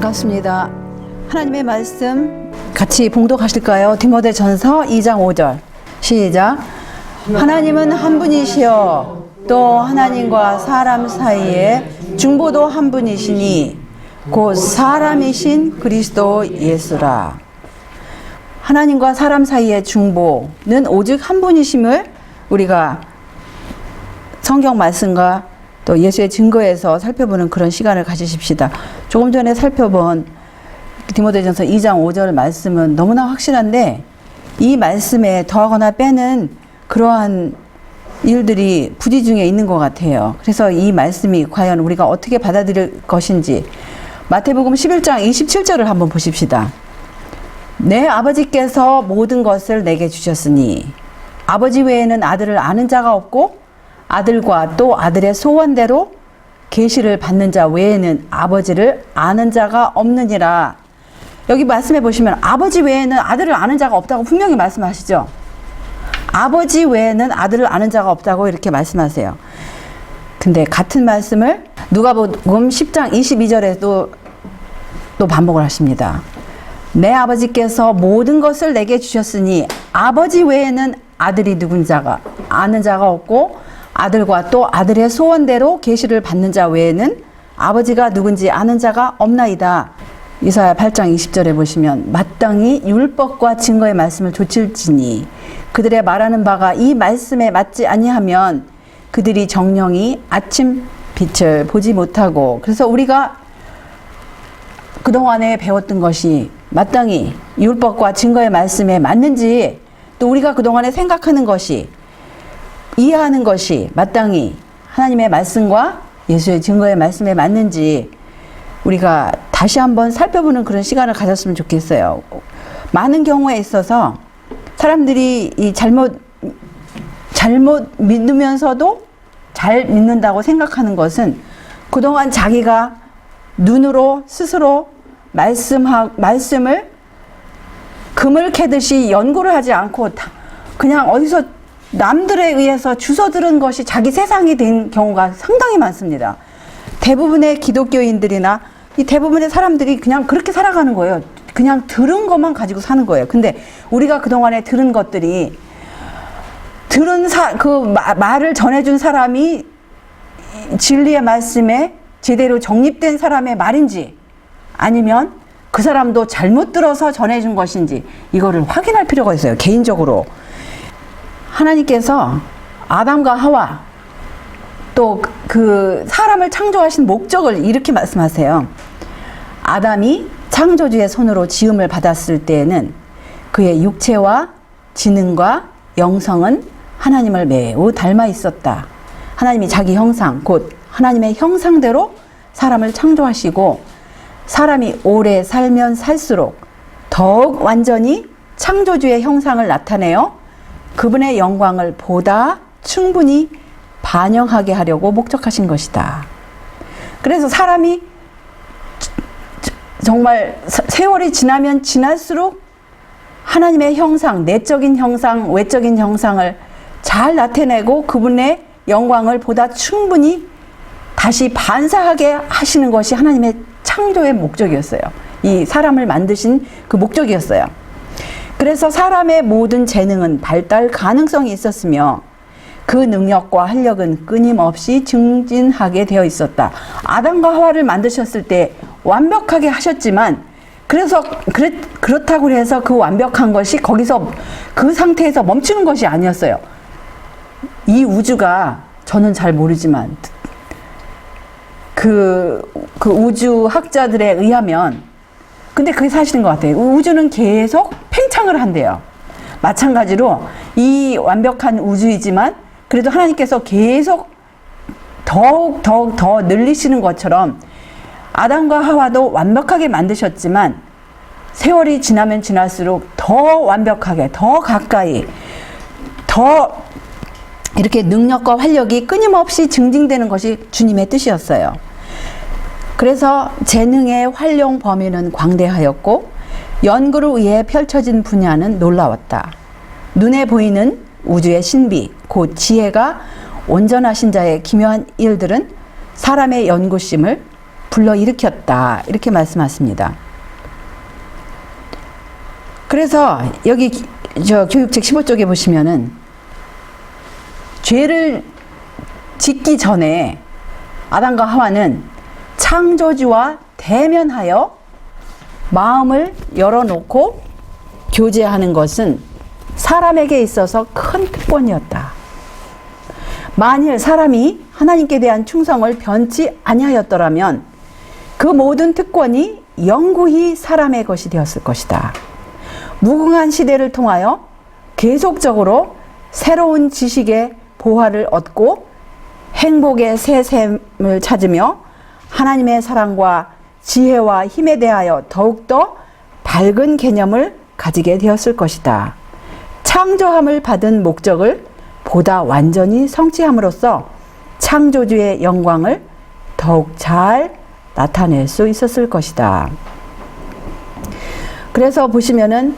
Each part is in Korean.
반갑습니다. 하나님의 말씀 같이 봉독하실까요? 디모데전서 2장 5절 시작. 하나님은 한 분이시여 또 하나님과 사람 사이에 중보도 한 분이시니 곧 사람이신 그리스도 예수라. 하나님과 사람 사이의 중보는 오직 한 분이심을 우리가 성경 말씀과 또 예수의 증거에서 살펴보는 그런 시간을 가지십시다. 조금 전에 살펴본 디모데전서 2장 5절 말씀은 너무나 확실한데 이 말씀에 더하거나 빼는 그러한 일들이 부지 중에 있는 것 같아요. 그래서 이 말씀이 과연 우리가 어떻게 받아들일 것인지 마태복음 11장 27절을 한번 보십시다. 내 아버지께서 모든 것을 내게 주셨으니 아버지 외에는 아들을 아는 자가 없고 아들과 또 아들의 소원대로 계시를 받는 자 외에는 아버지를 아는 자가 없느니라. 여기 말씀해 보시면 아버지 외에는 아들을 아는 자가 없다고 분명히 말씀하시죠. 아버지 외에는 아들을 아는 자가 없다고 이렇게 말씀하세요. 근데 같은 말씀을 누가복음 10장 22절에도 또 반복을 하십니다. 내 아버지께서 모든 것을 내게 주셨으니 아버지 외에는 아들이 누군 자가 아는 자가 없고 아들과 또 아들의 소원대로 계시를 받는 자 외에는 아버지가 누군지 아는 자가 없나이다. 이사야 8장 20절에 보시면 마땅히 율법과 증거의 말씀을 조칠지니 그들의 말하는 바가 이 말씀에 맞지 아니하면 그들이 정령이 아침 빛을 보지 못하고. 그래서 우리가 그동안에 배웠던 것이 마땅히 율법과 증거의 말씀에 맞는지, 또 우리가 그동안에 생각하는 것이, 이해하는 것이 마땅히 하나님의 말씀과 예수의 증거의 말씀에 맞는지 우리가 다시 한번 살펴보는 그런 시간을 가졌으면 좋겠어요. 많은 경우에 있어서 사람들이 이 잘못 믿으면서도 잘 믿는다고 생각하는 것은 그동안 자기가 눈으로 스스로 말씀을 금을 캐듯이 연구를 하지 않고 그냥 어디서 남들에 의해서 주워 들은 것이 자기 세상이 된 경우가 상당히 많습니다. 대부분의 기독교인들이나 이 대부분의 사람들이 그냥 그렇게 살아가는 거예요. 그냥 들은 것만 가지고 사는 거예요. 근데 우리가 그동안에 들은 것들이 말을 전해준 사람이 진리의 말씀에 제대로 정립된 사람의 말인지 아니면 그 사람도 잘못 들어서 전해준 것인지 이거를 확인할 필요가 있어요. 개인적으로. 하나님께서 아담과 하와 또 그 사람을 창조하신 목적을 이렇게 말씀하세요. 아담이 창조주의 손으로 지음을 받았을 때에는 그의 육체와 지능과 영성은 하나님을 매우 닮아 있었다. 하나님이 자기 형상, 곧 하나님의 형상대로 사람을 창조하시고 사람이 오래 살면 살수록 더욱 완전히 창조주의 형상을 나타내어 그분의 영광을 보다 충분히 반영하게 하려고 목적하신 것이다. 그래서 사람이 정말 세월이 지나면 지날수록 하나님의 형상, 내적인 형상, 외적인 형상을 잘 나타내고 그분의 영광을 보다 충분히 다시 반사하게 하시는 것이 하나님의 창조의 목적이었어요. 이 사람을 만드신 그 목적이었어요. 그래서 사람의 모든 재능은 발달 가능성이 있었으며 그 능력과 활력은 끊임없이 증진하게 되어 있었다. 아담과 하와를 만드셨을 때 완벽하게 하셨지만 그렇다고 해서 그 완벽한 것이 거기서 그 상태에서 멈추는 것이 아니었어요. 이 우주가 저는 잘 모르지만 그 우주학자들에 의하면 근데 그게 사실인 것 같아요. 우주는 계속 팽창을 한대요. 마찬가지로 이 완벽한 우주이지만 그래도 하나님께서 계속 더욱 더 늘리시는 것처럼 아담과 하와도 완벽하게 만드셨지만 세월이 지나면 지날수록 더 완벽하게, 더 가까이, 더 이렇게 능력과 활력이 끊임없이 증진되는 것이 주님의 뜻이었어요. 그래서 재능의 활용 범위는 광대하였고 연구를 위해 펼쳐진 분야는 놀라웠다. 눈에 보이는 우주의 신비, 곧 지혜가 온전하신 자의 기묘한 일들은 사람의 연구심을 불러일으켰다. 이렇게 말씀하십니다. 그래서 여기 교육책 15쪽에 보시면은 죄를 짓기 전에 아담과 하와는 창조주와 대면하여 마음을 열어놓고 교제하는 것은 사람에게 있어서 큰 특권이었다. 만일 사람이 하나님께 대한 충성을 변치 아니하였더라면 그 모든 특권이 영구히 사람의 것이 되었을 것이다. 무궁한 시대를 통하여 계속적으로 새로운 지식의 보화를 얻고 행복의 새 샘을 찾으며 하나님의 사랑과 지혜와 힘에 대하여 더욱더 밝은 개념을 가지게 되었을 것이다. 창조함을 받은 목적을 보다 완전히 성취함으로써 창조주의 영광을 더욱 잘 나타낼 수 있었을 것이다. 그래서 보시면은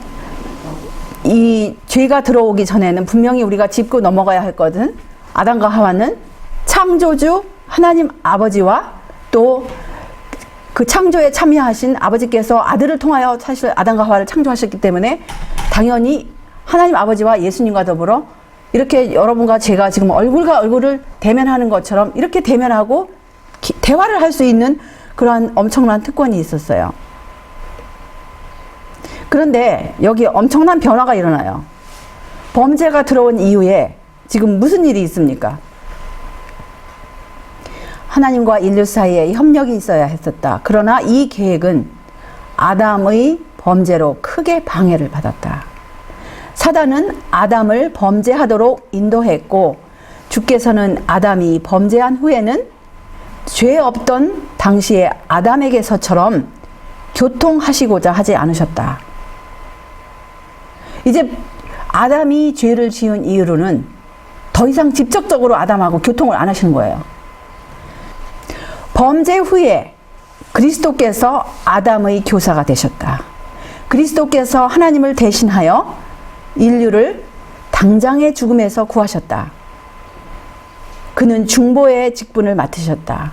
이 죄가 들어오기 전에는 분명히 우리가 짚고 넘어가야 했거든. 아담과 하와는 창조주 하나님 아버지와 또 그 창조에 참여하신 아버지께서 아들을 통하여 사실 아담과 하와를 창조하셨기 때문에 당연히 하나님 아버지와 예수님과 더불어 이렇게 여러분과 제가 지금 얼굴과 얼굴을 대면하는 것처럼 이렇게 대면하고 대화를 할 수 있는 그러한 엄청난 특권이 있었어요. 그런데 여기 엄청난 변화가 일어나요. 범죄가 들어온 이후에 지금 무슨 일이 있습니까? 하나님과 인류 사이에 협력이 있어야 했었다. 그러나 이 계획은 아담의 범죄로 크게 방해를 받았다. 사단은 아담을 범죄하도록 인도했고 주께서는 아담이 범죄한 후에는 죄 없던 당시의 아담에게서처럼 교통하시고자 하지 않으셨다. 이제 아담이 죄를 지은 이후로는 더 이상 직접적으로 아담하고 교통을 안 하시는 거예요. 범죄 후에 그리스도께서 아담의 교사가 되셨다. 그리스도께서 하나님을 대신하여 인류를 당장의 죽음에서 구하셨다. 그는 중보의 직분을 맡으셨다.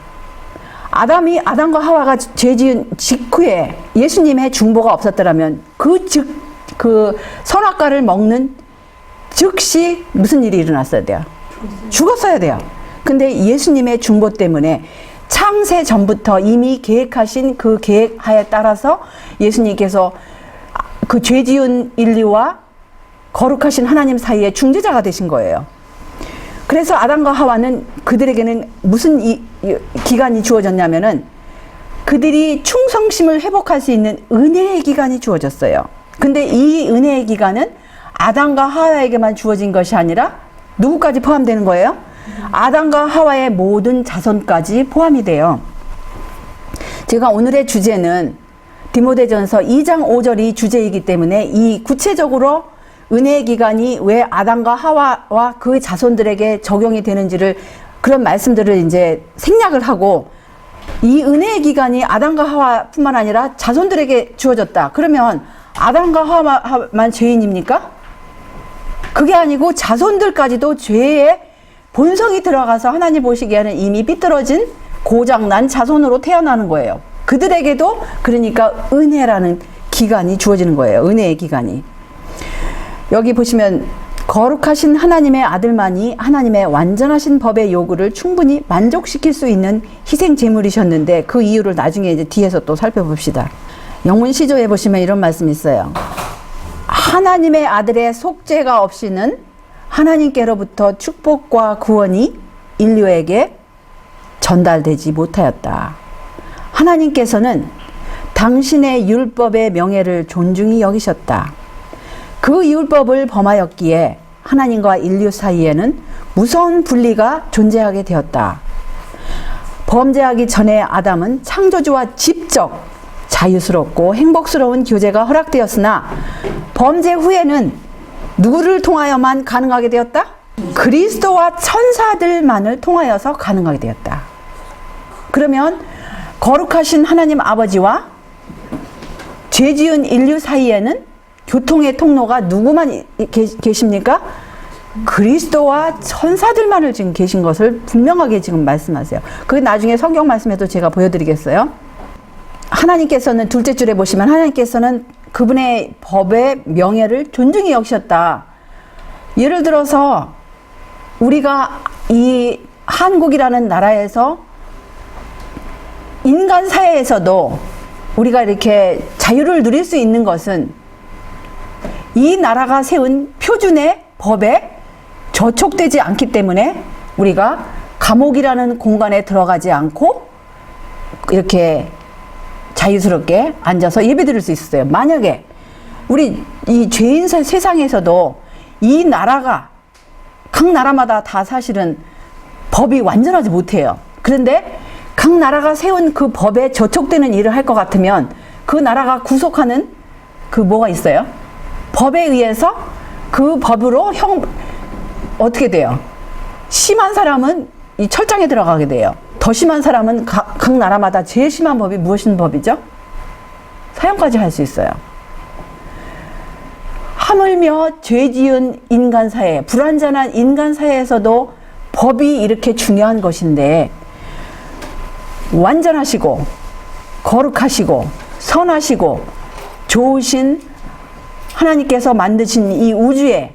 아담과 하와가 죄 지은 직후에 예수님의 중보가 없었더라면 그 선악과를 먹는 즉시 무슨 일이 일어났어야 돼요? 죽었어야 돼요. 근데 예수님의 중보 때문에 창세 전부터 이미 계획하신 그 계획하에 따라서 예수님께서 그 죄 지은 인류와 거룩하신 하나님 사이에 중재자가 되신 거예요. 그래서 아담과 하와는 그들에게는 무슨 기간이 주어졌냐면은 그들이 충성심을 회복할 수 있는 은혜의 기간이 주어졌어요. 근데 이 은혜의 기간은 아담과 하와에게만 주어진 것이 아니라 누구까지 포함되는 거예요? 아담과 하와의 모든 자손까지 포함이 돼요. 제가 오늘의 주제는 디모데전서 2장 5절이 주제이기 때문에 이 구체적으로 은혜의 기간이 왜 아담과 하와와 그 자손들에게 적용이 되는지를 그런 말씀들을 이제 생략을 하고 이 은혜의 기간이 아담과 하와뿐만 아니라 자손들에게 주어졌다. 그러면 아담과 하와만 죄인입니까? 그게 아니고 자손들까지도 죄의 본성이 들어가서 하나님 보시기에는 이미 삐뚤어진 고장난 자손으로 태어나는 거예요. 그들에게도 그러니까 은혜라는 기간이 주어지는 거예요. 은혜의 기간이. 여기 보시면 거룩하신 하나님의 아들만이 하나님의 완전하신 법의 요구를 충분히 만족시킬 수 있는 희생 제물이셨는데 그 이유를 나중에 이제 뒤에서 또 살펴봅시다. 영문 시조에 보시면 이런 말씀이 있어요. 하나님의 아들의 속죄가 없이는 하나님께로부터 축복과 구원이 인류에게 전달되지 못하였다. 하나님께서는 당신의 율법의 명예를 존중히 여기셨다. 그 율법을 범하였기에 하나님과 인류 사이에는 무서운 분리가 존재하게 되었다. 범죄하기 전에 아담은 창조주와 직접 자유스럽고 행복스러운 교제가 허락되었으나 범죄 후에는 누구를 통하여만 가능하게 되었다? 그리스도와 천사들만을 통하여서 가능하게 되었다. 그러면 거룩하신 하나님 아버지와 죄 지은 인류 사이에는 교통의 통로가 누구만 계십니까? 그리스도와 천사들만을 지금 계신 것을 분명하게 지금 말씀하세요. 그게 나중에 성경 말씀에도 제가 보여드리겠어요. 하나님께서는 둘째 줄에 보시면 하나님께서는 그분의 법의 명예를 존중히 여기셨다. 예를 들어서 우리가 이 한국이라는 나라에서 인간 사회에서도 우리가 이렇게 자유를 누릴 수 있는 것은 이 나라가 세운 표준의 법에 저촉되지 않기 때문에 우리가 감옥이라는 공간에 들어가지 않고 이렇게 자유스럽게 앉아서 예배 드릴 수 있었어요. 만약에 우리 이 죄인 세상에서도 이 나라가 각 나라마다 다 사실은 법이 완전하지 못해요. 그런데 각 나라가 세운 그 법에 저촉되는 일을 할 것 같으면 그 나라가 구속하는 그 뭐가 있어요? 법에 의해서 그 법으로 어떻게 돼요? 심한 사람은 이 철장에 들어가게 돼요. 더 심한 사람은 각 나라마다 제일 심한 법이 무엇인 법이죠? 사형까지 할 수 있어요. 하물며 죄 지은 인간 사회, 불완전한 인간 사회에서도 법이 이렇게 중요한 것인데 완전하시고 거룩하시고 선하시고 좋으신 하나님께서 만드신 이 우주에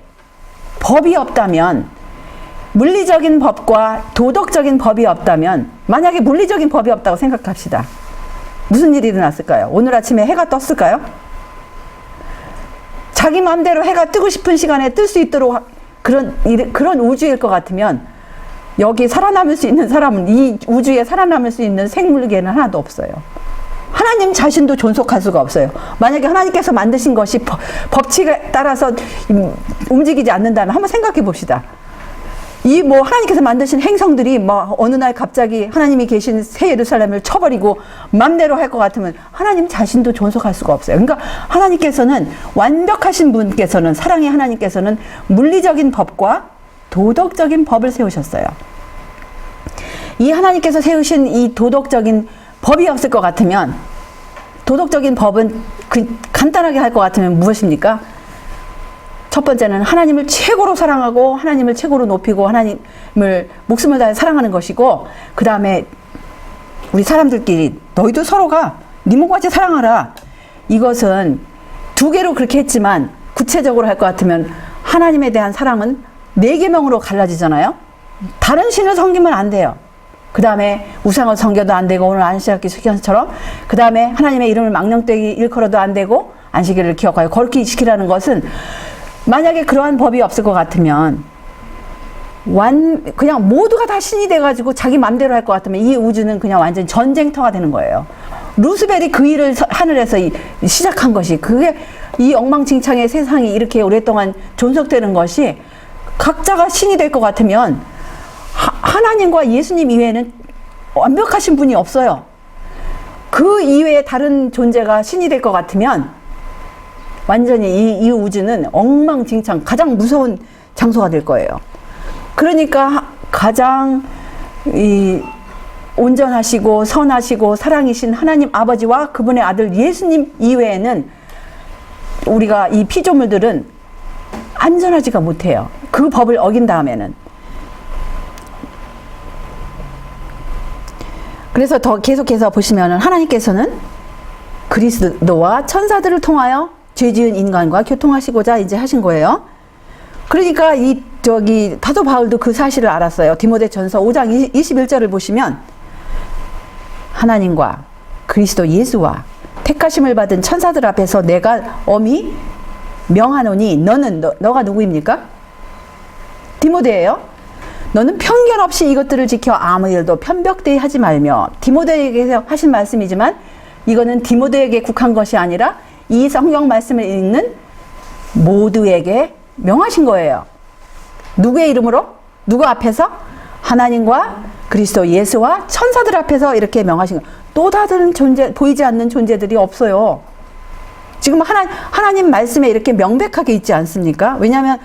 법이 없다면, 물리적인 법과 도덕적인 법이 없다면, 만약에 물리적인 법이 없다고 생각합시다. 무슨 일이 일어났을까요? 오늘 아침에 해가 떴을까요? 자기 마음대로 해가 뜨고 싶은 시간에 뜰 수 있도록 그런 우주일 것 같으면 여기 살아남을 수 있는 사람은, 이 우주에 살아남을 수 있는 생물계는 하나도 없어요. 하나님 자신도 존속할 수가 없어요. 만약에 하나님께서 만드신 것이 법칙에 따라서 움직이지 않는다면 한번 생각해 봅시다. 이 하나님께서 만드신 행성들이 어느 날 갑자기 하나님이 계신 새 예루살렘을 쳐버리고 맘대로 할 것 같으면 하나님 자신도 존속할 수가 없어요. 그러니까 하나님께서는, 완벽하신 분께서는, 사랑의 하나님께서는 물리적인 법과 도덕적인 법을 세우셨어요. 이 하나님께서 세우신 이 도덕적인 법이 없을 것 같으면, 도덕적인 법은 간단하게 할 것 같으면 무엇입니까? 첫 번째는 하나님을 최고로 사랑하고 하나님을 최고로 높이고 하나님을 목숨을 다해 사랑하는 것이고, 그 다음에 우리 사람들끼리 너희도 서로가 네 몸과 같이 사랑하라. 이것은 두 개로 그렇게 했지만 구체적으로 할 것 같으면 하나님에 대한 사랑은 4계명으로 갈라지잖아요. 다른 신을 섬기면 안 돼요. 그 다음에 우상을 섬겨도 안 되고, 오늘 안식일 시간처럼 그 다음에 하나님의 이름을 망령되이 일컬어도 안 되고, 안식일을 기억하여 거룩히 지키라는 것은, 만약에 그러한 법이 없을 것 같으면 그냥 모두가 다 신이 돼가지고 자기 맘대로 할 것 같으면 이 우주는 그냥 완전 전쟁터가 되는 거예요. 루스벨이 그 일을 하늘에서 시작한 것이, 그게 이 엉망진창의 세상이 이렇게 오랫동안 존속되는 것이, 각자가 신이 될 것 같으면 하나님과 예수님 이외에는 완벽하신 분이 없어요. 그 이외에 다른 존재가 신이 될 것 같으면 완전히 이 우주는 엉망진창, 가장 무서운 장소가 될 거예요. 그러니까 가장 온전하시고 선하시고 사랑이신 하나님 아버지와 그분의 아들 예수님 이외에는 우리가 이 피조물들은 안전하지가 못해요. 그 법을 어긴 다음에는. 그래서 더 계속해서 보시면은 하나님께서는 그리스도와 천사들을 통하여 죄 지은 인간과 교통하시고자 이제 하신 거예요. 그러니까 사도 바울도 그 사실을 알았어요. 디모데전서 5장 21절을 보시면, 하나님과 그리스도 예수와 택하심을 받은 천사들 앞에서 내가 엄히 명하노니, 너가 누구입니까? 디모데예요. 너는 편견 없이 이것들을 지켜 아무 일도 편벽되이 하지 말며. 디모데에게 하신 말씀이지만 이거는 디모데에게 국한 것이 아니라 이 성경 말씀을 읽는 모두에게 명하신 거예요. 누구의 이름으로? 누구 앞에서? 하나님과 그리스도 예수와 천사들 앞에서 이렇게 명하신 거예요. 또 다른 보이지 않는 존재들이 없어요. 지금 하나님 말씀에 이렇게 명백하게 있지 않습니까? 왜냐하면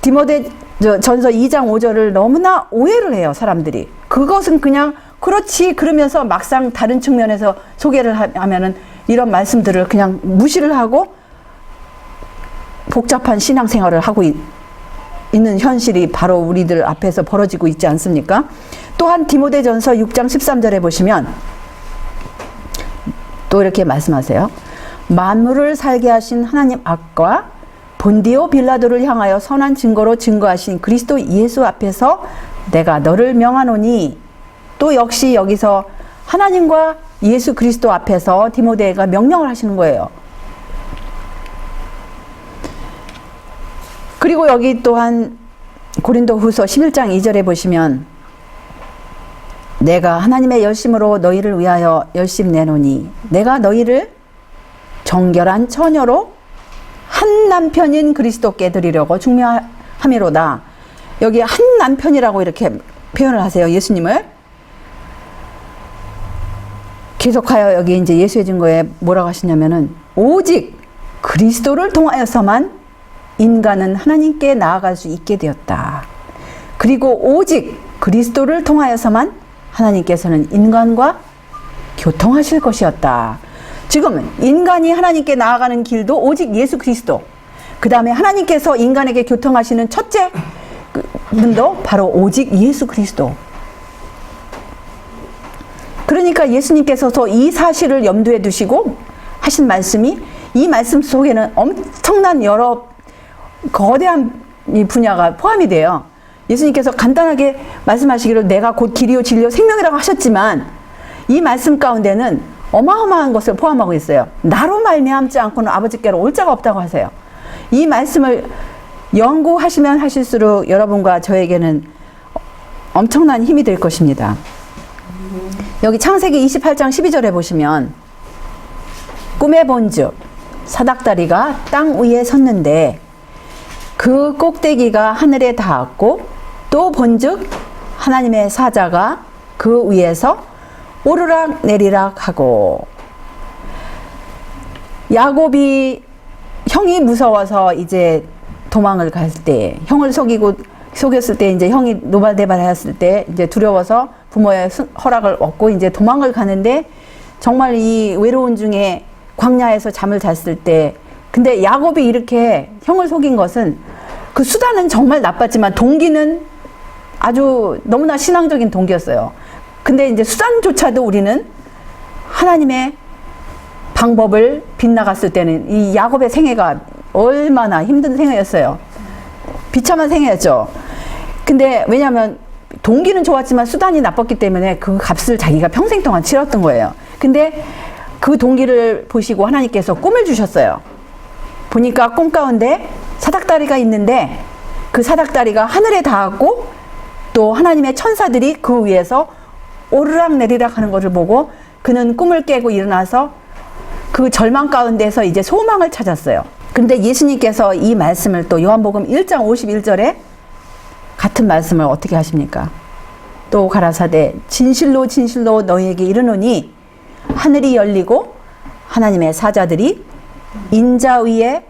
디모데전서 2장 5절을 너무나 오해를 해요, 사람들이. 그것은 그냥 그렇지 그러면서 막상 다른 측면에서 소개를 하면은 이런 말씀들을 그냥 무시를 하고 복잡한 신앙생활을 하고 있는 현실이 바로 우리들 앞에서 벌어지고 있지 않습니까? 또한 디모데전서 6장 13절에 보시면 또 이렇게 말씀하세요. 만물을 살게 하신 하나님 앞과 본디오 빌라도를 향하여 선한 증거로 증거하신 그리스도 예수 앞에서 내가 너를 명하노니, 또 역시 여기서 하나님과 예수 그리스도 앞에서 디모데가 명령을 하시는 거예요. 그리고 여기 또한 고린도후서 11장 2절에 보시면 내가 하나님의 열심으로 너희를 위하여 열심 내노니 내가 너희를 정결한 처녀로 한 남편인 그리스도께 드리려고 중매함이로다. 여기 한 남편이라고 이렇게 표현을 하세요. 예수님을. 계속하여 여기 이제 예수의 증거에 뭐라고 하시냐면은 오직 그리스도를 통하여서만 인간은 하나님께 나아갈 수 있게 되었다. 그리고 오직 그리스도를 통하여서만 하나님께서는 인간과 교통하실 것이었다. 지금 인간이 하나님께 나아가는 길도 오직 예수 그리스도, 그 다음에 하나님께서 인간에게 교통하시는 첫째 분도 바로 오직 예수 그리스도. 그러니까 예수님께서도 이 사실을 염두에 두시고 하신 말씀이, 이 말씀 속에는 엄청난 여러 거대한 분야가 포함이 돼요. 예수님께서 간단하게 말씀하시기를 내가 곧 길이요 진리요 생명이라고 하셨지만 이 말씀 가운데는 어마어마한 것을 포함하고 있어요. 나로 말미암지 않고는 아버지께로 올 자가 없다고 하세요. 이 말씀을 연구하시면 하실수록 여러분과 저에게는 엄청난 힘이 될 것입니다. 여기 창세기 28장 12절에 보시면 꿈에 본즉 사닥다리가 땅 위에 섰는데 그 꼭대기가 하늘에 닿았고 또 본즉 하나님의 사자가 그 위에서 오르락 내리락 하고, 야곱이 형이 무서워서 이제 도망을 갈 때, 형을 속였을 때 이제 형이 노발대발하였을 때 이제 두려워서 부모의 허락을 얻고 이제 도망을 가는데 정말 이 외로운 중에 광야에서 잠을 잤을 때, 근데 야곱이 이렇게 형을 속인 것은 그 수단은 정말 나빴지만 동기는 아주 너무나 신앙적인 동기였어요. 근데 이제 수단조차도 우리는 하나님의 방법을 빗나갔을 때는 이 야곱의 생애가 얼마나 힘든 생애였어요. 비참한 생애였죠. 근데 왜냐하면 동기는 좋았지만 수단이 나빴기 때문에 그 값을 자기가 평생 동안 치렀던 거예요. 근데 그 동기를 보시고 하나님께서 꿈을 주셨어요. 보니까 꿈 가운데 사닥다리가 있는데 그 사닥다리가 하늘에 닿았고 또 하나님의 천사들이 그 위에서 오르락 내리락 하는 것을 보고 그는 꿈을 깨고 일어나서 그 절망 가운데서 이제 소망을 찾았어요. 근데 예수님께서 이 말씀을 또 요한복음 1장 51절에 같은 말씀을 어떻게 하십니까? 또 가라사대 진실로 진실로 너희에게 이르노니 하늘이 열리고 하나님의 사자들이 인자 위에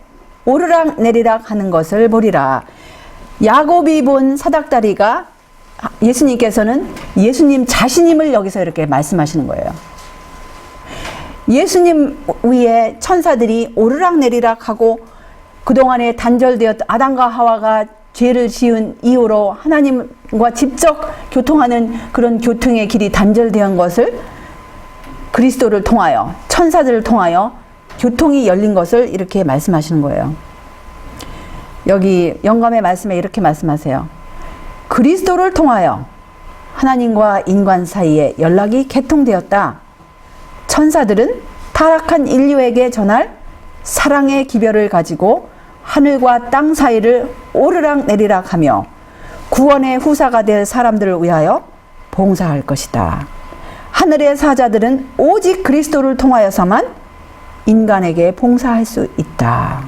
오르락 내리락 하는 것을 보리라. 야곱이 본 사닥다리가 예수님께서는 예수님 자신임을 여기서 이렇게 말씀하시는 거예요. 예수님 위에 천사들이 오르락 내리락 하고 그동안에 단절되었던 아담과 하와가 죄를 지은 이후로 하나님과 직접 교통하는 그런 교통의 길이 단절된 것을 그리스도를 통하여 천사들을 통하여 교통이 열린 것을 이렇게 말씀하시는 거예요. 여기 영감의 말씀에 이렇게 말씀하세요. 그리스도를 통하여 하나님과 인간 사이에 연락이 개통되었다. 천사들은 타락한 인류에게 전할 사랑의 기별을 가지고 하늘과 땅 사이를 오르락 내리락 하며 구원의 후사가 될 사람들을 위하여 봉사할 것이다. 하늘의 사자들은 오직 그리스도를 통하여서만 인간에게 봉사할 수 있다.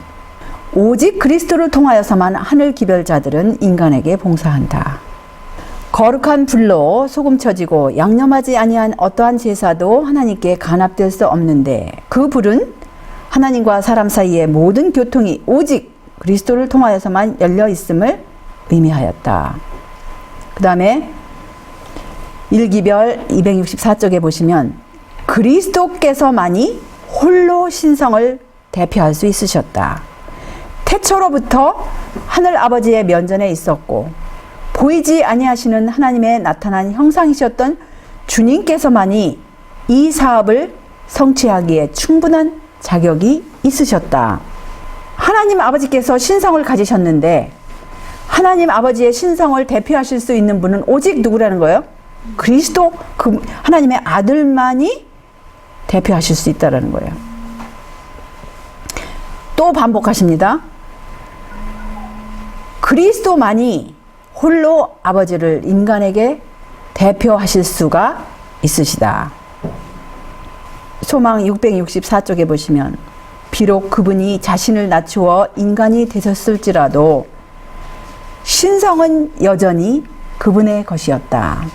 오직 그리스도를 통하여서만 하늘 기별자들은 인간에게 봉사한다. 거룩한 불로 소금 쳐지고 양념하지 아니한 어떠한 제사도 하나님께 간합될 수 없는데 그 불은 하나님과 사람 사이의 모든 교통이 오직 그리스도를 통하여서만 열려 있음을 의미하였다. 그 다음에 일기별 264쪽에 보시면 그리스도께서만이 홀로 신성을 대표할 수 있으셨다. 태초로부터 하늘 아버지의 면전에 있었고 보이지 아니하시는 하나님의 나타난 형상이셨던 주님께서만이 이 사업을 성취하기에 충분한 자격이 있으셨다. 하나님 아버지께서 신성을 가지셨는데 하나님 아버지의 신성을 대표하실 수 있는 분은 오직 누구라는 거예요? 그리스도, 그 하나님의 아들만이 대표하실 수 있다는 거예요. 또 반복하십니다. 그리스도만이 홀로 아버지를 인간에게 대표하실 수가 있으시다. 소망 664쪽에 보시면 비록 그분이 자신을 낮추어 인간이 되셨을지라도 신성은 여전히 그분의 것이었다.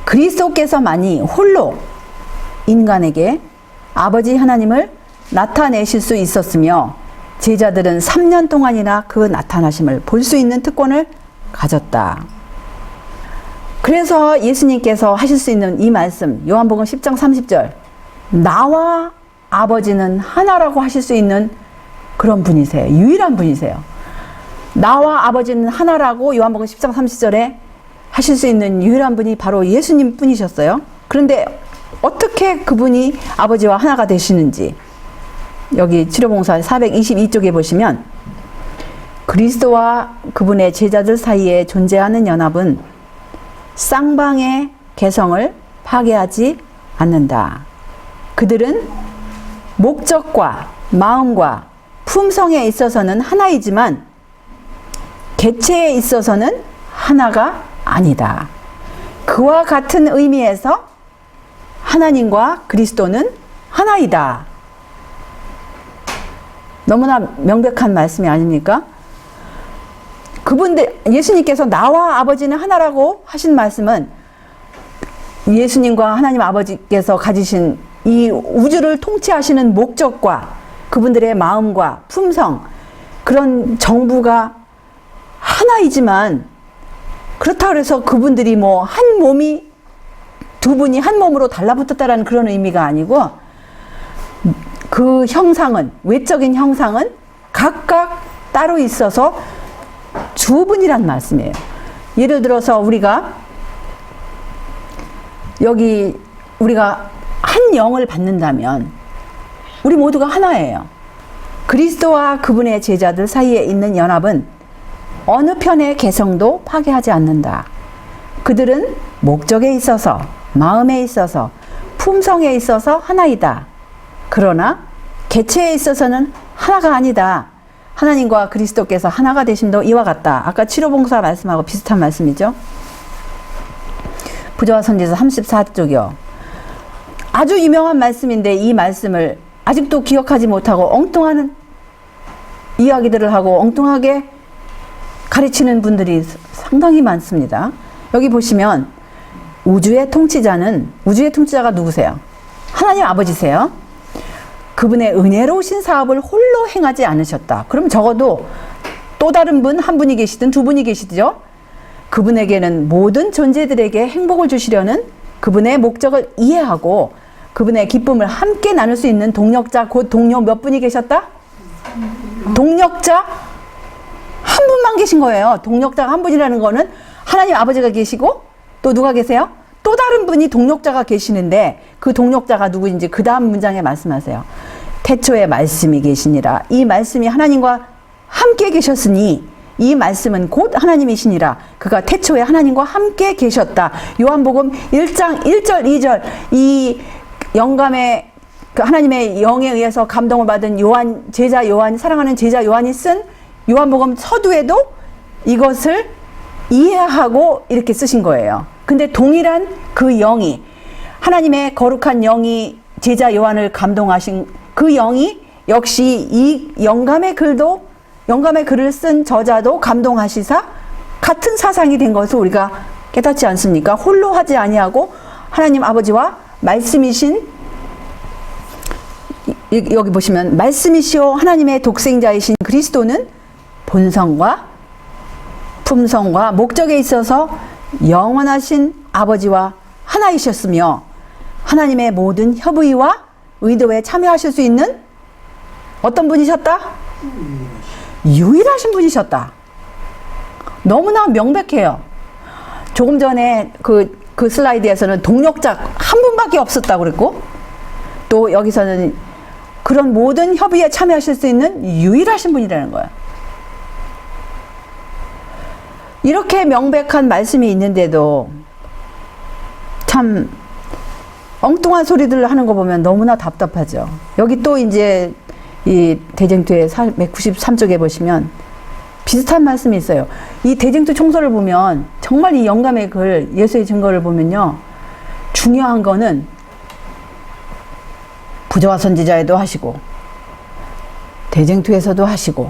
그리스도께서만이 홀로 인간에게 아버지 하나님을 나타내실 수 있었으며 제자들은 3년 동안이나 그 나타나심을 볼 수 있는 특권을 가졌다. 그래서 예수님께서 하실 수 있는 이 말씀, 요한복음 10장 30절, 나와 아버지는 하나라고 하실 수 있는 그런 분이세요. 유일한 분이세요. 나와 아버지는 하나라고 요한복음 10장 30절에 하실 수 있는 유일한 분이 바로 예수님 뿐이셨어요. 그런데 어떻게 그분이 아버지와 하나가 되시는지 여기 치료봉사 422쪽에 보시면 그리스도와 그분의 제자들 사이에 존재하는 연합은 쌍방의 개성을 파괴하지 않는다. 그들은 목적과 마음과 품성에 있어서는 하나이지만 개체에 있어서는 하나가 아니다. 그와 같은 의미에서 하나님과 그리스도는 하나이다. 너무나 명백한 말씀이 아닙니까? 그분들, 예수님께서 나와 아버지는 하나라고 하신 말씀은 예수님과 하나님 아버지께서 가지신 이 우주를 통치하시는 목적과 그분들의 마음과 품성, 그런 정부가 하나이지만 그렇다고 해서 그분들이 뭐 한 몸이 두 분이 한 몸으로 달라붙었다라는 그런 의미가 아니고 그 형상은, 외적인 형상은 각각 따로 있어서 두 분이란 말씀이에요. 예를 들어서 우리가 여기 우리가 한 영을 받는다면 우리 모두가 하나예요. 그리스도와 그분의 제자들 사이에 있는 연합은 어느 편의 개성도 파괴하지 않는다. 그들은 목적에 있어서, 마음에 있어서, 품성에 있어서 하나이다. 그러나 개체에 있어서는 하나가 아니다. 하나님과 그리스도께서 하나가 되심도 이와 같다. 아까 치료봉사 말씀하고 비슷한 말씀이죠. 부조화 선지서 34쪽이요. 아주 유명한 말씀인데 이 말씀을 아직도 기억하지 못하고 엉뚱한 이야기들을 하고 엉뚱하게 가르치는 분들이 상당히 많습니다. 여기 보시면 우주의 통치자가 누구세요? 하나님 아버지세요. 그분의 은혜로우신 사업을 홀로 행하지 않으셨다. 그럼 적어도 또 다른 분, 한 분이 계시든 두 분이 계시죠? 그분에게는 모든 존재들에게 행복을 주시려는 그분의 목적을 이해하고 그분의 기쁨을 함께 나눌 수 있는 동력자, 곧 동료 몇 분이 계셨다? 동력자 한 분만 계신 거예요. 동력자가 한 분이라는 거는 하나님 아버지가 계시고 또 누가 계세요? 또 다른 분이 동력자가 계시는데 그 동력자가 누구인지 그 다음 문장에 말씀하세요. 태초에 말씀이 계시니라. 이 말씀이 하나님과 함께 계셨으니 이 말씀은 곧 하나님이시니라. 그가 태초에 하나님과 함께 계셨다. 요한복음 1장 1절 2절 이 영감의 그 하나님의 영에 의해서 감동을 받은 제자 요한, 사랑하는 제자 요한이 쓴 요한복음 서두에도 이것을 이해하고 이렇게 쓰신 거예요. 근데 동일한 그 영이, 하나님의 거룩한 영이 제자 요한을 감동하신 그 영이 역시 이 영감의 글을 쓴 저자도 감동하시사 같은 사상이 된 것을 우리가 깨닫지 않습니까? 홀로 하지 아니하고 하나님 아버지와 말씀이신, 여기 보시면 말씀이시오 하나님의 독생자이신 그리스도는 본성과 품성과 목적에 있어서 영원하신 아버지와 하나이셨으며 하나님의 모든 협의와 의도에 참여하실 수 있는 어떤 분이셨다? 유일하신 분이셨다. 너무나 명백해요. 조금 전에 그 슬라이드에서는 동력자 한 분밖에 없었다고 그랬고, 또 여기서는 그런 모든 협의에 참여하실 수 있는 유일하신 분이라는 거예요. 이렇게 명백한 말씀이 있는데도 참 엉뚱한 소리들을 하는 거 보면 너무나 답답하죠. 여기 또 이제 이 대쟁투의 193쪽에 보시면 비슷한 말씀이 있어요. 이 대쟁투 총서를 보면 정말 이 영감의 글, 예수의 증거를 보면요, 중요한 거는 부조와 선지자에도 하시고 대쟁투에서도 하시고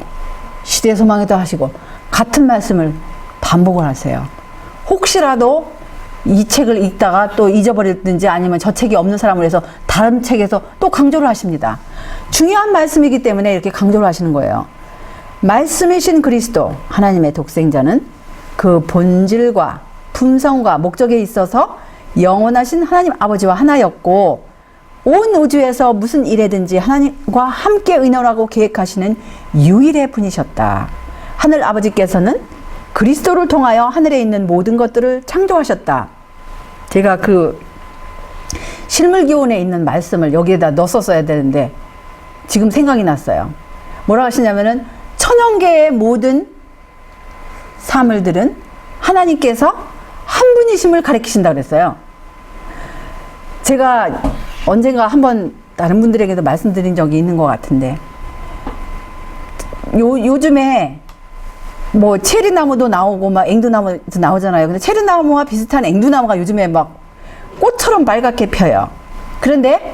시대 소망에도 하시고 같은 말씀을 반복을 하세요. 혹시라도 이 책을 읽다가 또 잊어버렸든지 아니면 저 책이 없는 사람을 해서 다른 책에서 또 강조를 하십니다. 중요한 말씀이기 때문에 이렇게 강조를 하시는 거예요. 말씀이신 그리스도 하나님의 독생자는 그 본질과 품성과 목적에 있어서 영원하신 하나님 아버지와 하나였고, 온 우주에서 무슨 일에든지 하나님과 함께 의논하고 계획하시는 유일의 분이셨다. 하늘 아버지께서는 그리스도를 통하여 하늘에 있는 모든 것들을 창조하셨다. 제가 그 실물교훈에 있는 말씀을 여기에다 넣었어야 되는데 지금 생각이 났어요. 뭐라고 하시냐면은 천연계의 모든 사물들은 하나님께서 한 분이심을 가리키신다 그랬어요. 제가 언젠가 한번 다른 분들에게도 말씀드린 적이 있는 것 같은데, 요즘에 뭐 체리나무도 나오고 막 앵두나무도 나오잖아요. 근데 체리나무와 비슷한 앵두나무가 요즘에 막 꽃처럼 빨갛게 펴요. 그런데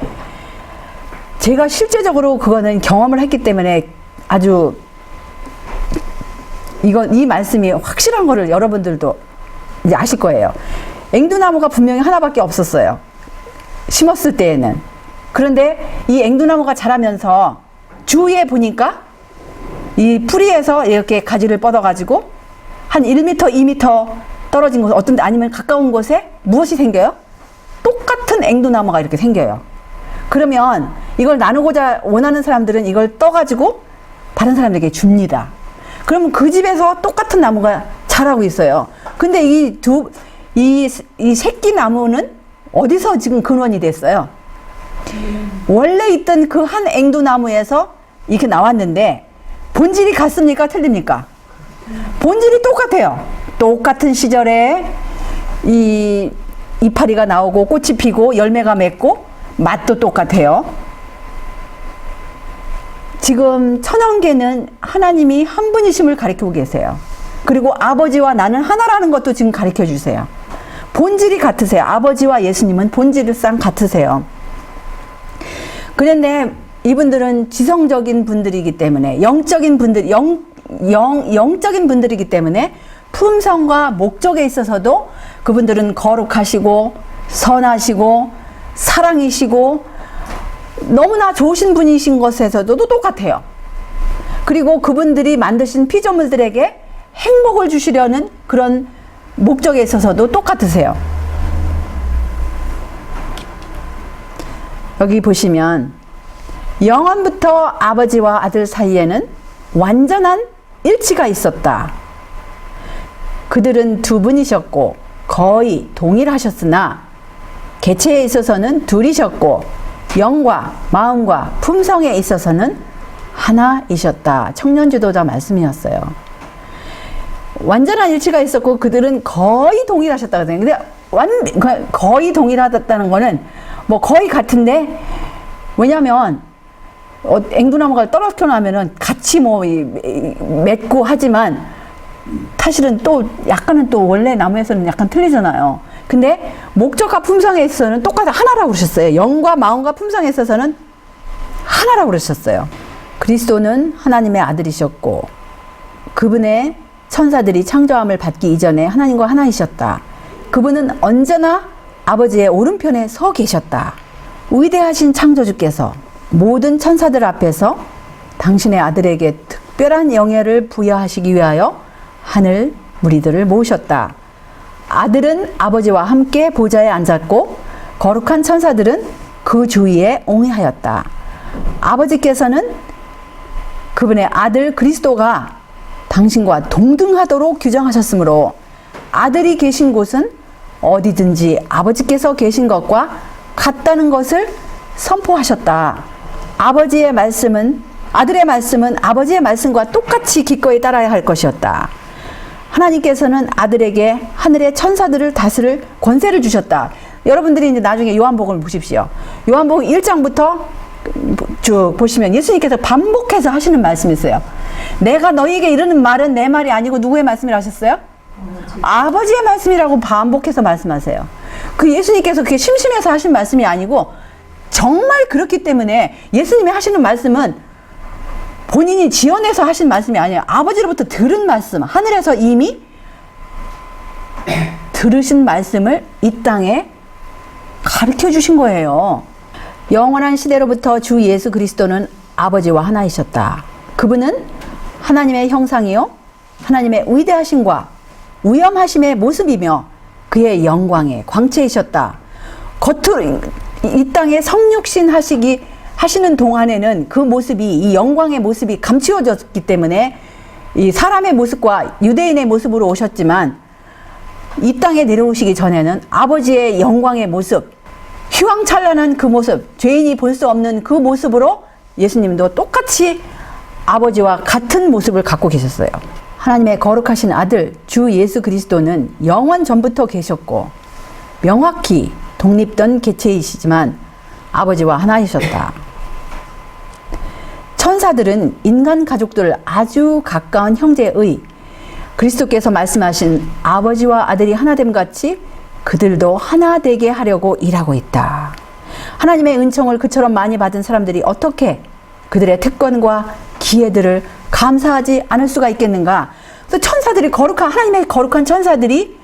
제가 실제적으로 그거는 경험을 했기 때문에 아주 이 말씀이 확실한 거를 여러분들도 이제 아실 거예요. 앵두나무가 분명히 하나밖에 없었어요. 심었을 때에는. 그런데 이 앵두나무가 자라면서 주위에 보니까 이 뿌리에서 이렇게 가지를 뻗어가지고 한 1m, 2m 떨어진 곳, 어떤 데 아니면 가까운 곳에 무엇이 생겨요? 똑같은 앵두나무가 이렇게 생겨요. 그러면 이걸 나누고자 원하는 사람들은 이걸 떠가지고 다른 사람들에게 줍니다. 그러면 그 집에서 똑같은 나무가 자라고 있어요. 근데 이 새끼 나무는 어디서 지금 근원이 됐어요? 원래 있던 그 한 앵두나무에서 이렇게 나왔는데 본질이 같습니까? 틀립니까? 본질이 똑같아요. 똑같은 시절에 이 이파리가 나오고 꽃이 피고 열매가 맺고 맛도 똑같아요. 지금 천연계는 하나님이 한 분이심을 가리키고 계세요. 그리고 아버지와 나는 하나라는 것도 지금 가리켜 주세요. 본질이 같으세요. 아버지와 예수님은 본질상 같으세요. 그런데 이분들은 지성적인 분들이기 때문에 영적인 분들이기 때문에 품성과 목적에 있어서도 그분들은 거룩하시고 선하시고 사랑이시고 너무나 좋으신 분이신 것에서도 똑같아요. 그리고 그분들이 만드신 피조물들에게 행복을 주시려는 그런 목적에 있어서도 똑같으세요. 여기 보시면 영원부터 아버지와 아들 사이에는 완전한 일치가 있었다. 그들은 두 분이셨고 거의 동일하셨으나 개체에 있어서는 둘이셨고 영과 마음과 품성에 있어서는 하나이셨다. 청년지도자 말씀이었어요. 완전한 일치가 있었고 그들은 거의 동일하셨다고 생각해요. 근데 거의 동일하다는 거는 뭐 거의 같은데, 왜냐면 앵두나무가 떨어져 나면은 같이 뭐 맺고 하지만 사실은 또 약간은 또 원래 나무에서는 약간 틀리잖아요. 근데 목적과 품성에 있어서는 똑같아 하나라고 그러셨어요. 영과 마음과 품성에 있어서는 하나라고 그러셨어요. 그리스도는 하나님의 아들이셨고 그분의 천사들이 창조함을 받기 이전에 하나님과 하나이셨다. 그분은 언제나 아버지의 오른편에 서 계셨다. 위대하신 창조주께서 모든 천사들 앞에서 당신의 아들에게 특별한 영예를 부여하시기 위하여 하늘 무리들을 모으셨다. 아들은 아버지와 함께 보좌에 앉았고 거룩한 천사들은 그 주위에 옹회하였다. 아버지께서는 그분의 아들 그리스도가 당신과 동등하도록 규정하셨으므로 아들이 계신 곳은 어디든지 아버지께서 계신 것과 같다는 것을 선포하셨다. 아버지의 말씀은, 아들의 말씀은 아버지의 말씀과 똑같이 기꺼이 따라야 할 것이었다. 하나님께서는 아들에게 하늘의 천사들을 다스릴 권세를 주셨다. 여러분들이 이제 나중에 요한복음을 보십시오. 요한복음 1장부터 쭉 보시면 예수님께서 반복해서 하시는 말씀이 있어요. 내가 너희에게 이르는 말은 내 말이 아니고 누구의 말씀이라 하셨어요? 아버지의 말씀이라고 반복해서 말씀하세요. 그 예수님께서 그게 심심해서 하신 말씀이 아니고 정말 그렇기 때문에 예수님이 하시는 말씀은 본인이 지어내서 하신 말씀이 아니에요. 아버지로부터 들은 말씀, 하늘에서 이미 들으신 말씀을 이 땅에 가르쳐 주신 거예요. 영원한 시대로부터 주 예수 그리스도는 아버지와 하나이셨다. 그분은 하나님의 형상이요 하나님의 위대하심과 위엄하심의 모습이며 그의 영광의 광채이셨다. 겉으로 이 땅에 성육신 하시는 동안에는 그 모습이, 이 영광의 모습이 감추어졌기 때문에 이 사람의 모습과 유대인의 모습으로 오셨지만 이 땅에 내려오시기 전에는 아버지의 영광의 모습, 휘황찬란한 그 모습, 죄인이 볼 수 없는 그 모습으로 예수님도 똑같이 아버지와 같은 모습을 갖고 계셨어요. 하나님의 거룩하신 아들 주 예수 그리스도는 영원 전부터 계셨고 명확히 독립된 개체이시지만 아버지와 하나이셨다. 천사들은 인간 가족들 아주 가까운 형제의 그리스도께서 말씀하신 아버지와 아들이 하나됨 같이 그들도 하나 되게 하려고 일하고 있다. 하나님의 은총을 그처럼 많이 받은 사람들이 어떻게 그들의 특권과 기회들을 감사하지 않을 수가 있겠는가? 그래서 천사들이 하나님의 거룩한 천사들이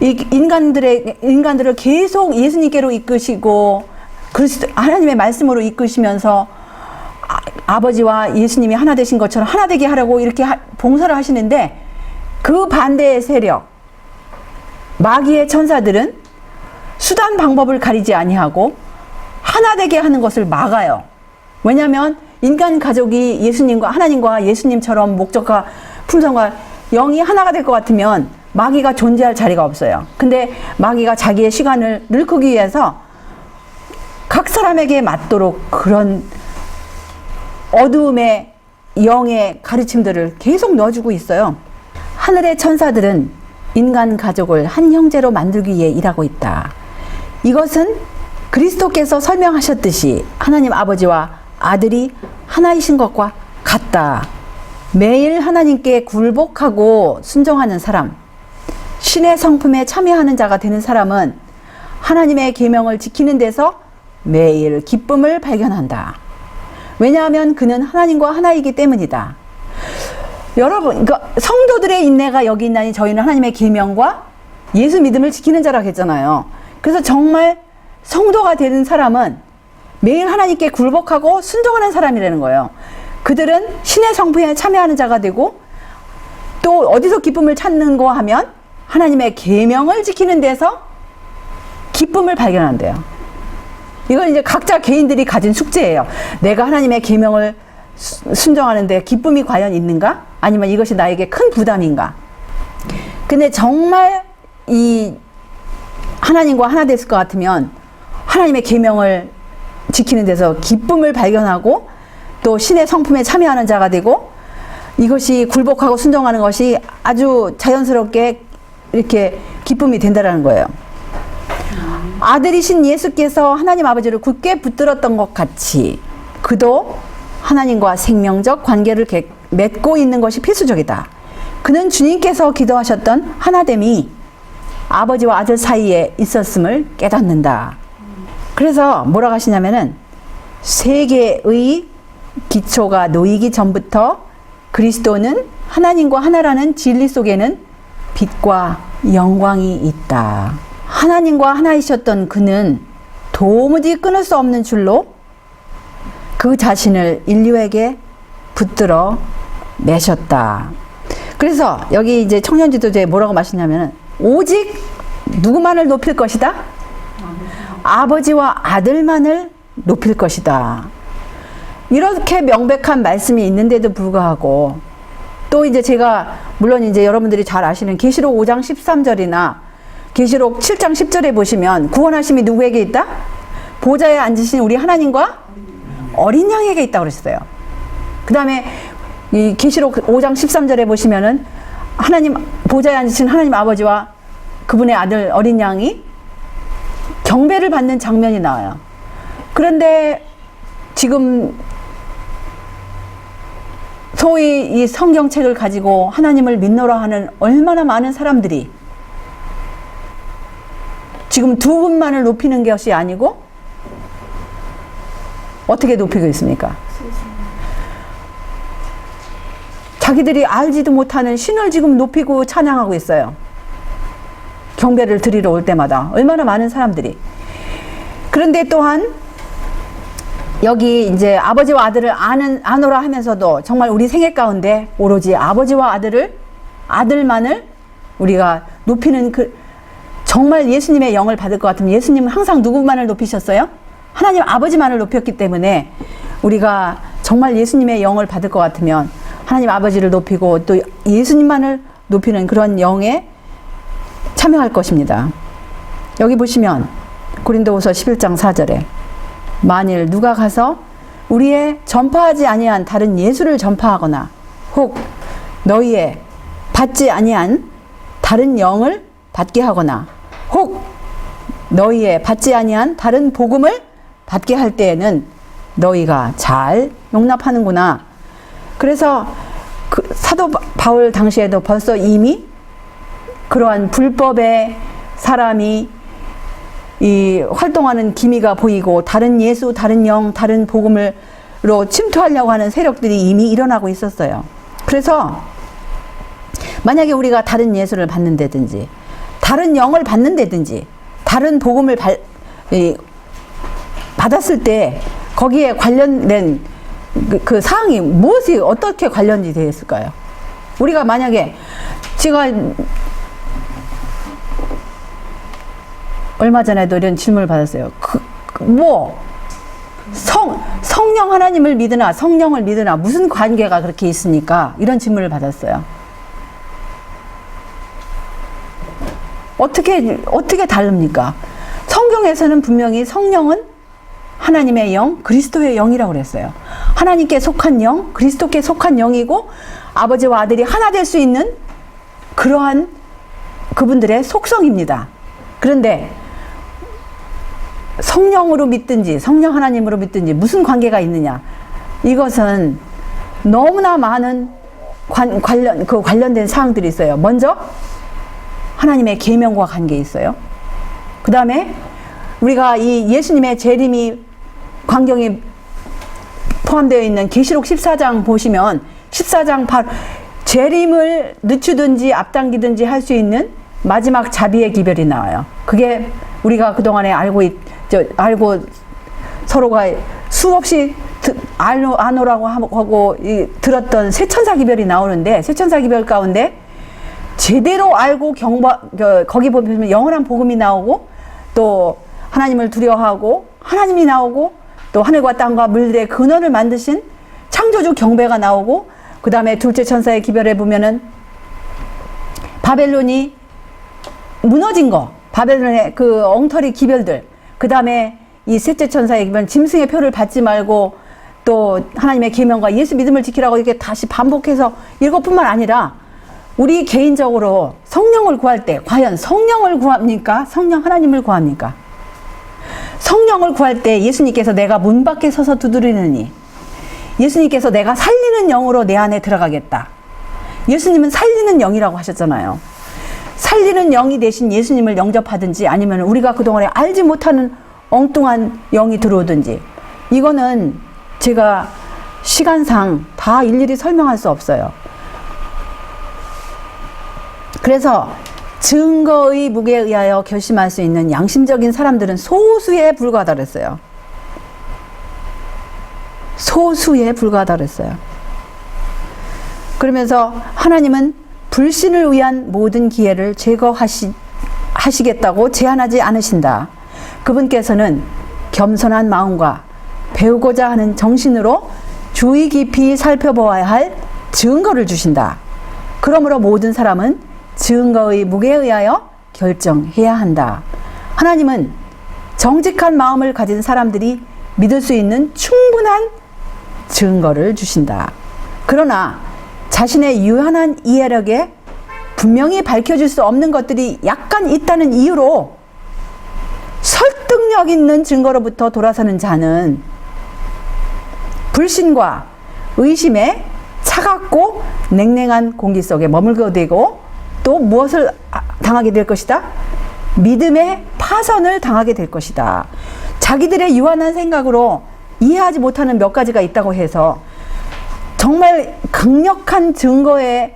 이 인간들을 계속 예수님께로 이끄시고 하나님의 말씀으로 이끄시면서 아버지와 예수님이 하나 되신 것처럼 하나 되게 하려고 이렇게 봉사를 하시는데 그 반대의 세력, 마귀의 천사들은 수단 방법을 가리지 아니하고 하나 되게 하는 것을 막아요. 왜냐하면 인간 가족이 예수님과 하나님과 예수님처럼 목적과 품성과 영이 하나가 될 것 같으면 마귀가 존재할 자리가 없어요. 근데 마귀가 자기의 시간을 늙기 위해서 각 사람에게 맞도록 그런 어두움의 영의 가르침들을 계속 넣어주고 있어요. 하늘의 천사들은 인간 가족을 한 형제로 만들기 위해 일하고 있다. 이것은 그리스도께서 설명하셨듯이 하나님 아버지와 아들이 하나이신 것과 같다. 매일 하나님께 굴복하고 순종하는 사람, 신의 성품에 참여하는 자가 되는 사람은 하나님의 계명을 지키는 데서 매일 기쁨을 발견한다. 왜냐하면 그는 하나님과 하나이기 때문이다. 여러분, 그러니까 성도들의 인내가 여기 있나니 저희는 하나님의 계명과 예수 믿음을 지키는 자라고 했잖아요. 그래서 정말 성도가 되는 사람은 매일 하나님께 굴복하고 순종하는 사람이라는 거예요. 그들은 신의 성품에 참여하는 자가 되고 또 어디서 기쁨을 찾는 거 하면 하나님의 계명을 지키는 데서 기쁨을 발견한대요. 이건 이제 각자 개인들이 가진 숙제예요. 내가 하나님의 계명을 순종하는데 기쁨이 과연 있는가? 아니면 이것이 나에게 큰 부담인가? 근데 정말 이 하나님과 하나 됐을 것 같으면 하나님의 계명을 지키는 데서 기쁨을 발견하고 또 신의 성품에 참여하는 자가 되고 이것이 굴복하고 순종하는 것이 아주 자연스럽게 이렇게 기쁨이 된다는 거예요. 아들이신 예수께서 하나님 아버지를 굳게 붙들었던 것 같이 그도 하나님과 생명적 관계를 맺고 있는 것이 필수적이다. 그는 주님께서 기도하셨던 하나됨이 아버지와 아들 사이에 있었음을 깨닫는다. 그래서 뭐라고 하시냐면은 세계의 기초가 놓이기 전부터 그리스도는 하나님과 하나라는 진리 속에는 빛과 영광이 있다. 하나님과 하나이셨던 그는 도무지 끊을 수 없는 줄로 그 자신을 인류에게 붙들어 매셨다. 그래서 여기 이제 청년 지도자에 뭐라고 마시냐면은 오직 누구만을 높일 것이다? 아버지와 아들만을 높일 것이다. 이렇게 명백한 말씀이 있는데도 불구하고 또 이제 제가 물론 이제 여러분들이 잘 아시는 계시록 5장 13절이나 계시록 7장 10절에 보시면 구원하심이 누구에게 있다? 보좌에 앉으신 우리 하나님과 어린 양에게 있다고 그랬어요. 그 다음에 이 계시록 5장 13절에 보시면은 하나님 보좌에 앉으신 하나님 아버지와 그분의 아들 어린 양이 경배를 받는 장면이 나와요. 그런데 지금 소위 이 성경책을 가지고 하나님을 믿노라 하는 얼마나 많은 사람들이 지금 두 분만을 높이는 것이 아니고 어떻게 높이고 있습니까? 자기들이 알지도 못하는 신을 지금 높이고 찬양하고 있어요. 경배를 드리러 올 때마다 얼마나 많은 사람들이. 그런데 또한 여기 이제 아버지와 아들을 아노라 하면서도 정말 우리 생애 가운데 오로지 아버지와 아들만을 우리가 높이는 그 정말 예수님의 영을 받을 것 같으면 예수님은 항상 누구만을 높이셨어요? 하나님 아버지만을 높였기 때문에 우리가 정말 예수님의 영을 받을 것 같으면 하나님 아버지를 높이고 또 예수님만을 높이는 그런 영에 참여할 것입니다. 여기 보시면 고린도후서 11장 4절에 만일 누가 가서 우리의 전파하지 아니한 다른 예수를 전파하거나 혹 너희의 받지 아니한 다른 영을 받게 하거나 혹 너희의 받지 아니한 다른 복음을 받게 할 때에는 너희가 잘 용납하는구나. 그래서 그 사도 바울 당시에도 벌써 이미 그러한 불법의 사람이 이 활동하는 기미가 보이고 다른 예수, 다른 영, 다른 복음으로 침투하려고 하는 세력들이 이미 일어나고 있었어요. 그래서 만약에 우리가 다른 예수를 받는다든지 다른 영을 받는다든지 다른 복음을 받았을 때 거기에 관련된 그 사항이 무엇이 어떻게 관련이 되어 있을까요? 우리가 만약에 제가 얼마 전에도 이런 질문을 받았어요. 성령 하나님을 믿으나 성령을 믿으나 무슨 관계가 그렇게 있습니까? 이런 질문을 받았어요. 어떻게 다릅니까? 성경에서는 분명히 성령은 하나님의 영, 그리스도의 영이라고 그랬어요. 하나님께 속한 영, 그리스도께 속한 영이고 아버지와 아들이 하나 될 수 있는 그러한 그분들의 속성입니다. 그런데 성령으로 믿든지 성령 하나님으로 믿든지 무슨 관계가 있느냐? 이것은 너무나 많은 관련된 사항들이 있어요. 먼저 하나님의 계명과 관계 있어요. 그 다음에 우리가 이 예수님의 재림이 광경이 포함되어 있는 계시록 14장 보시면 14장 재림을 늦추든지 앞당기든지 할 수 있는 마지막 자비의 기별이 나와요. 그게 우리가 그동안에 알고 서로가 수없이 아노라고 하고 들었던 세천사 기별이 나오는데 세천사 기별 가운데 제대로 알고 거기 보면 영원한 복음이 나오고 또 하나님을 두려워하고 하나님이 나오고 또 하늘과 땅과 물들의 근원을 만드신 창조주 경배가 나오고 그 다음에 둘째 천사의 기별에 보면은 바벨론이 무너진 거 바벨론의 그 엉터리 기별들 그 다음에 이 셋째 천사의 기별 짐승의 표를 받지 말고 또 하나님의 계명과 예수 믿음을 지키라고 이렇게 다시 반복해서 이것뿐만 아니라 우리 개인적으로 성령을 구할 때 과연 성령을 구합니까? 성령 하나님을 구합니까? 성령을 구할 때 예수님께서 내가 문 밖에 서서 두드리느니 예수님께서 내가 살리는 영으로 내 안에 들어가겠다. 예수님은 살리는 영이라고 하셨잖아요. 살리는 영이 대신 예수님을 영접하든지 아니면 우리가 그동안에 알지 못하는 엉뚱한 영이 들어오든지 이거는 제가 시간상 다 일일이 설명할 수 없어요. 그래서 증거의 무게에 의하여 결심할 수 있는 양심적인 사람들은 소수에 불과하다 그랬어요. 소수에 불과하다 그랬어요. 그러면서 하나님은 불신을 위한 모든 기회를 제거하시겠다고 제한하지 않으신다. 그분께서는 겸손한 마음과 배우고자 하는 정신으로 주의 깊이 살펴보아야 할 증거를 주신다. 그러므로 모든 사람은 증거의 무게에 의하여 결정해야 한다. 하나님은 정직한 마음을 가진 사람들이 믿을 수 있는 충분한 증거를 주신다. 그러나 자신의 유한한 이해력에 분명히 밝혀질 수 없는 것들이 약간 있다는 이유로 설득력 있는 증거로부터 돌아서는 자는 불신과 의심에 차갑고 냉랭한 공기 속에 머물게 되고 또 무엇을 당하게 될 것이다? 믿음의 파선을 당하게 될 것이다. 자기들의 유한한 생각으로 이해하지 못하는 몇 가지가 있다고 해서 정말 강력한 증거의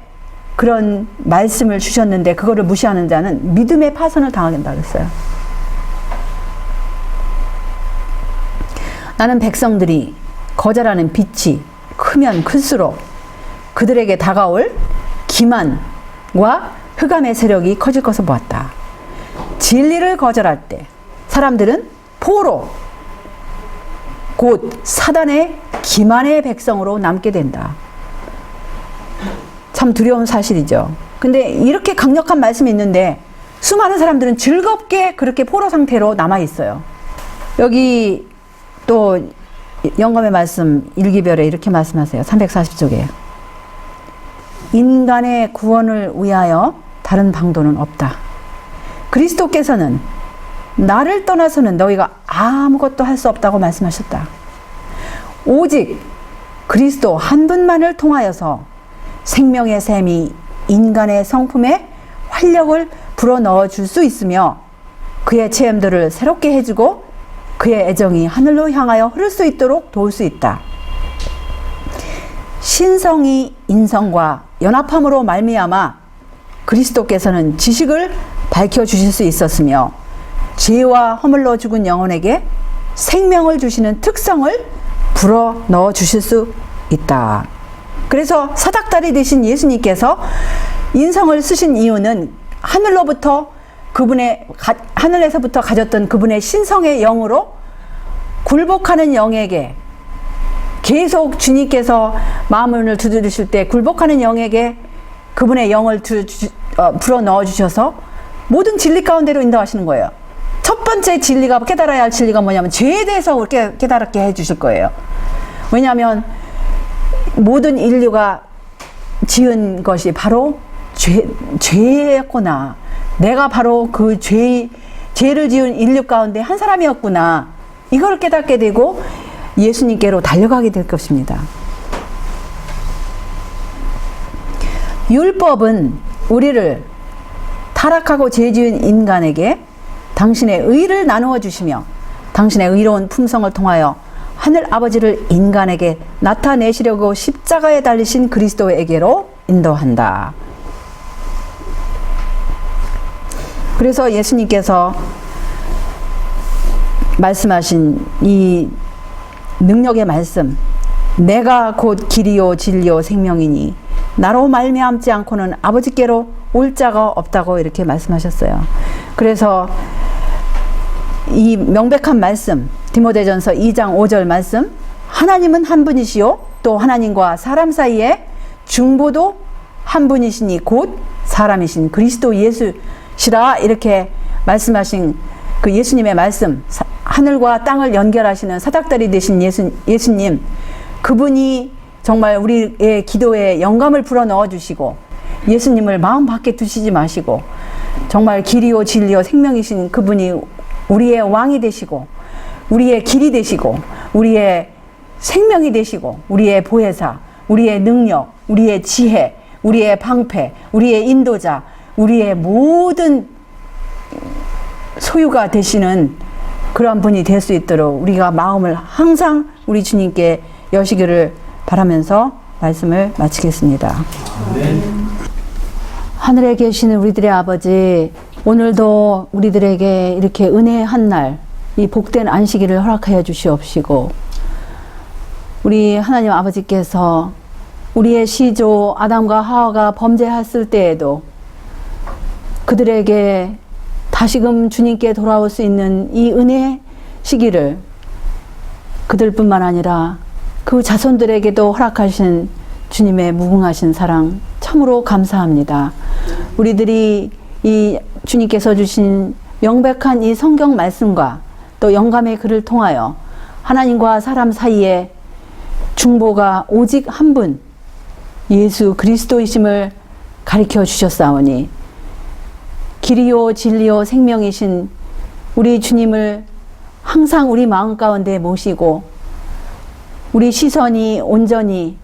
그런 말씀을 주셨는데 그거를 무시하는 자는 믿음의 파선을 당하겠다 그랬어요. 나는 백성들이 거절하는 빛이 크면 클수록 그들에게 다가올 기만과 흑암의 세력이 커질 것을 보았다. 진리를 거절할 때 사람들은 포로, 곧 사단의 기만의 백성으로 남게 된다. 참 두려운 사실이죠. 근데 이렇게 강력한 말씀이 있는데 수많은 사람들은 즐겁게 그렇게 포로 상태로 남아 있어요. 여기 또 영감의 말씀 일기별에 이렇게 말씀하세요. 340쪽에 인간의 구원을 위하여 다른 방도는 없다. 그리스도께서는 나를 떠나서는 너희가 아무것도 할 수 없다고 말씀하셨다. 오직 그리스도 한 분만을 통하여서 생명의 샘이 인간의 성품에 활력을 불어넣어 줄 수 있으며 그의 체험들을 새롭게 해주고 그의 애정이 하늘로 향하여 흐를 수 있도록 도울 수 있다. 신성이 인성과 연합함으로 말미암아 그리스도께서는 지식을 밝혀주실 수 있었으며 죄와 허물로 죽은 영혼에게 생명을 주시는 특성을 불어넣어 주실 수 있다. 그래서 사닥다리 되신 예수님께서 인성을 쓰신 이유는 하늘에서부터 가졌던 그분의 신성의 영으로 굴복하는 영에게 계속 주님께서 마음을 두드리실 때 굴복하는 영에게 그분의 영을 불어넣어 주셔서 모든 진리 가운데로 인도하시는 거예요. 첫 번째 진리가 깨달아야 할 진리가 뭐냐면 죄에 대해서 깨달게 해주실 거예요. 왜냐하면 모든 인류가 지은 것이 바로 죄였구나. 내가 바로 그 죄를 지은 인류 가운데 한 사람이었구나. 이걸 깨닫게 되고 예수님께로 달려가게 될 것입니다. 율법은 우리를 타락하고 죄 지은 인간에게 당신의 의를 나누어 주시며 당신의 의로운 품성을 통하여 하늘 아버지를 인간에게 나타내시려고 십자가에 달리신 그리스도에게로 인도한다. 그래서 예수님께서 말씀하신 이 능력의 말씀, 내가 곧 길이요 진리요 생명이니 나로 말미암지 않고는 아버지께로 올 자가 없다고 이렇게 말씀하셨어요. 그래서 이 명백한 말씀, 디모데전서 2장 5절 말씀, 하나님은 한 분이시요 또 하나님과 사람 사이에 중보도 한 분이시니 곧 사람이신 그리스도 예수시라 이렇게 말씀하신 그 예수님의 말씀, 하늘과 땅을 연결하시는 사닥다리 되신 예수님, 그분이 정말 우리의 기도에 영감을 불어넣어 주시고 예수님을 마음 밖에 두시지 마시고 정말 길이요 진리요 생명이신 그분이 우리의 왕이 되시고 우리의 길이 되시고 우리의 생명이 되시고 우리의 보혜사, 우리의 능력, 우리의 지혜, 우리의 방패, 우리의 인도자, 우리의 모든 소유가 되시는 그런 분이 될 수 있도록 우리가 마음을 항상 우리 주님께 여시기를 바라면서 말씀을 마치겠습니다. 하늘에 계시는 우리들의 아버지, 오늘도 우리들에게 이렇게 은혜의 한 날, 이 복된 안식일을 허락하여 주시옵시고 우리 하나님 아버지께서 우리의 시조 아담과 하와가 범죄했을 때에도 그들에게 다시금 주님께 돌아올 수 있는 이 은혜의 시기를 그들뿐만 아니라 그 자손들에게도 허락하신 주님의 무궁하신 사랑 참으로 감사합니다. 우리들이 이 주님께서 주신 명백한 이 성경 말씀과 또 영감의 글을 통하여 하나님과 사람 사이에 중보가 오직 한 분 예수 그리스도이심을 가르쳐 주셨사오니 길이요 진리요 생명이신 우리 주님을 항상 우리 마음 가운데 모시고 우리 시선이 온전히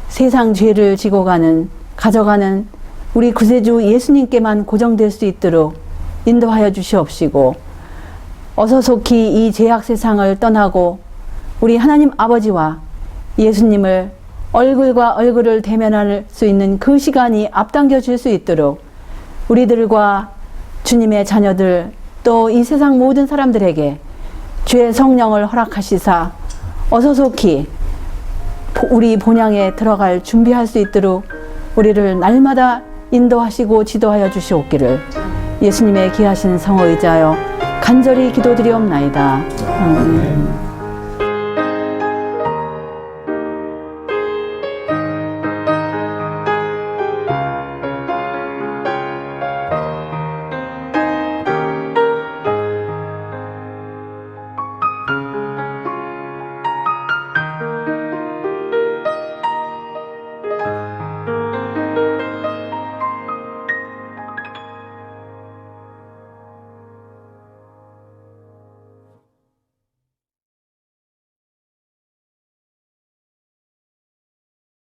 세상 죄를 지고 가져가는 우리 구세주 예수님께만 고정될 수 있도록 인도하여 주시옵시고 어서 속히 이 죄악 세상을 떠나고 우리 하나님 아버지와 예수님을 얼굴과 얼굴을 대면할 수 있는 그 시간이 앞당겨 줄 수 있도록 우리들과 주님의 자녀들 또 이 세상 모든 사람들에게 주의 성령을 허락하시사 어서 속히 우리 본향에 들어갈 준비할 수 있도록 우리를 날마다 인도하시고 지도하여 주시옵기를 예수님의 귀하신 성을 의지하여 간절히 기도드리옵나이다. 아멘.